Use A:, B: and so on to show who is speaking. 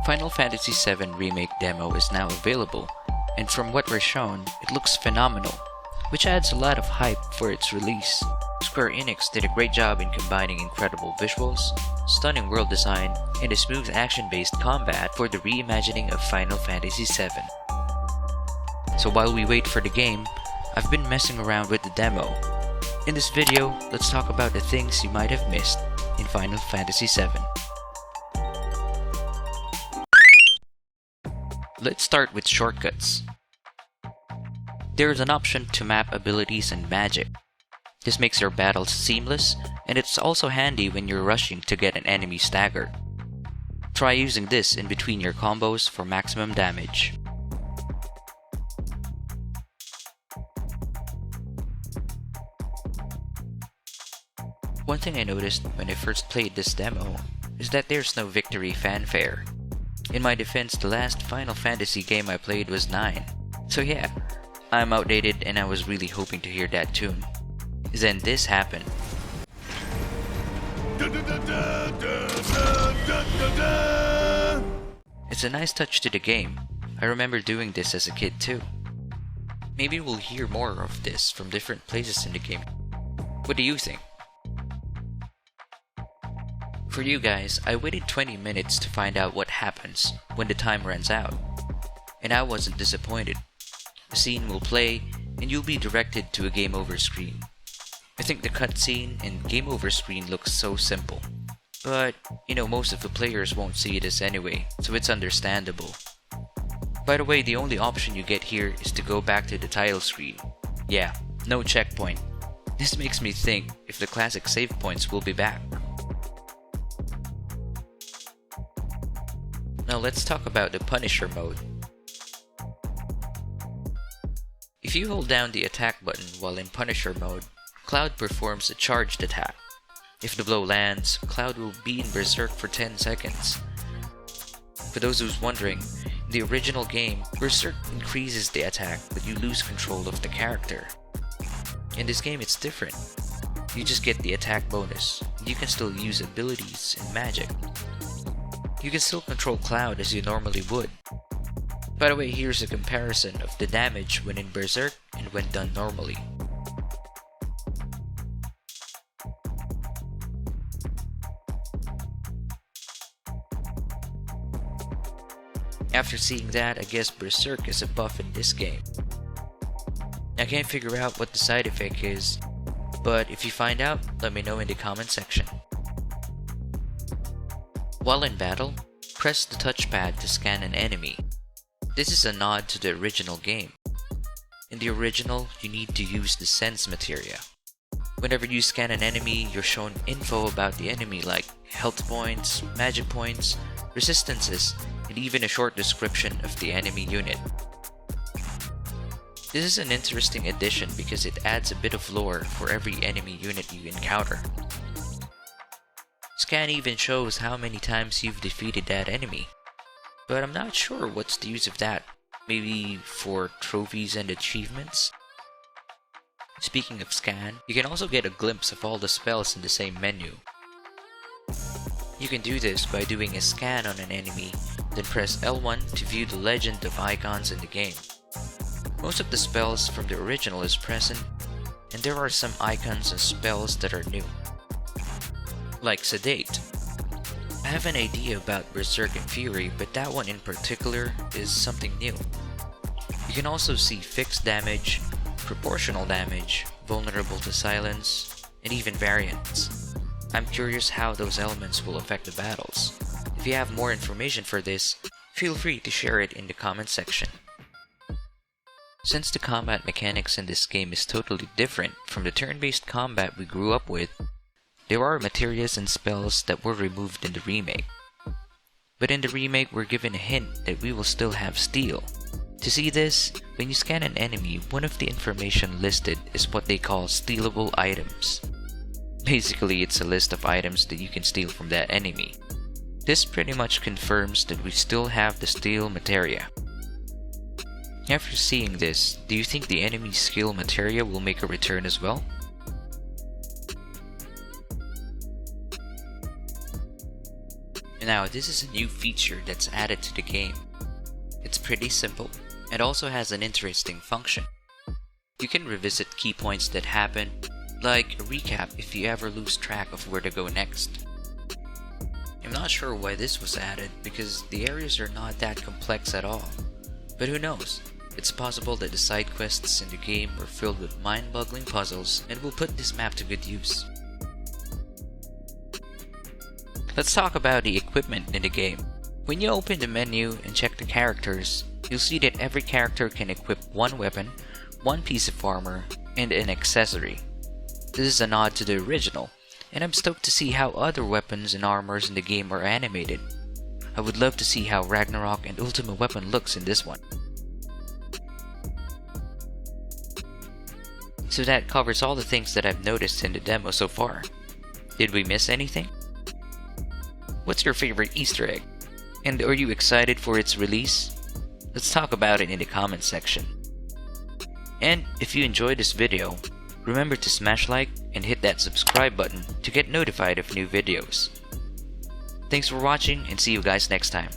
A: Final Fantasy VII Remake Demo is now available, and from what we're shown, it looks phenomenal, which adds a lot of hype for its release. SquareEnix did a great job in combining incredible visuals, stunning world design, and a smooth action-based combat for the reimagining of Final Fantasy VII. So while we wait for the game, I've been messing around with the demo. In this video, let's talk about the things you might have missed in Final Fantasy VII. Let's start with shortcuts. There is an option to map abilities and magic. This makes your battles seamless, and it's also handy when you're rushing to get an enemy staggered. Try using this in between your combos for maximum damage. One thing I noticed when I first played this demo is that there's no victory fanfare. In my defense, the last Final Fantasy game I played was 9. So yeah, I'm outdated and I was really hoping to hear that tune. Then this happened. It's a nice touch to the game. I remember doing this as a kid too. Maybe we'll hear more of this from different places in the game. What do you think? For you guys, I waited 20 minutes to find out what happens when the time runs out. And I wasn't disappointed. A scene will play, and you'll be directed to a game over screen. I think the cutscene and game over screen looks so simple. But, most of the players won't see this anyway, so it's understandable. By the way, the only option you get here is to go back to the title screen. Yeah, no checkpoint. This makes me think if the classic save points will be back. Now let's talk about the Punisher mode. If you hold down the attack button while in Punisher mode, Cloud performs a charged attack. If the blow lands, Cloud will be in Berserk for 10 seconds. For those who's wondering, in the original game, Berserk increases the attack but you lose control of the character. In this game it's different. You just get the attack bonus, and you can still use abilities and magic. You can still control Cloud as you normally would. By the way, here's a comparison of the damage when in Berserk and when done normally. After seeing that, I guess Berserk is a buff in this game. I can't figure out what the side effect is, but if you find out, let me know in the comment section. While in battle, press the touchpad to scan an enemy. This is a nod to the original game. In the original, you need to use the sense materia. Whenever you scan an enemy, you're shown info about the enemy like health points, magic points, resistances, and even a short description of the enemy unit. This is an interesting addition because it adds a bit of lore for every enemy unit you encounter. Scan even shows how many times you've defeated that enemy. But I'm not sure what's the use of that. Maybe for trophies and achievements? Speaking of scan, you can also get a glimpse of all the spells in the same menu. You can do this by doing a scan on an enemy, then press L1 to view the legend of icons in the game. Most of the spells from the original is present, and there are some icons and spells that are new. Like Sedate. I have an idea about Berserk and Fury, but that one in particular is something new. You can also see fixed damage, proportional damage, vulnerable to silence, and even variants. I'm curious how those elements will affect the battles. If you have more information for this, feel free to share it in the comment section. Since the combat mechanics in this game is totally different from the turn-based combat we grew up with, there are materias and spells that were removed in the remake. But in the remake, we're given a hint that we will still have steel. To see this, when you scan an enemy, one of the information listed is what they call stealable items. Basically, it's a list of items that you can steal from that enemy. This pretty much confirms that we still have the steel materia. After seeing this, do you think the enemy skill materia will make a return as well? Now, this is a new feature that's added to the game. It's pretty simple. It also has an interesting function. You can revisit key points that happen, like a recap if you ever lose track of where to go next. I'm not sure why this was added because the areas are not that complex at all. But who knows? It's possible that the side quests in the game were filled with mind-boggling puzzles and will put this map to good use. Let's talk about the equipment in the game. When you open the menu and check the characters, you'll see that every character can equip one weapon, one piece of armor, and an accessory. This is a nod to the original, and I'm stoked to see how other weapons and armors in the game are animated. I would love to see how Ragnarok and Ultimate Weapon looks in this one. So that covers all the things that I've noticed in the demo so far. Did we miss anything? What's your favorite Easter egg? And are you excited for its release? Let's talk about it in the comment section. And if you enjoyed this video, remember to smash like and hit that subscribe button to get notified of new videos. Thanks for watching and see you guys next time.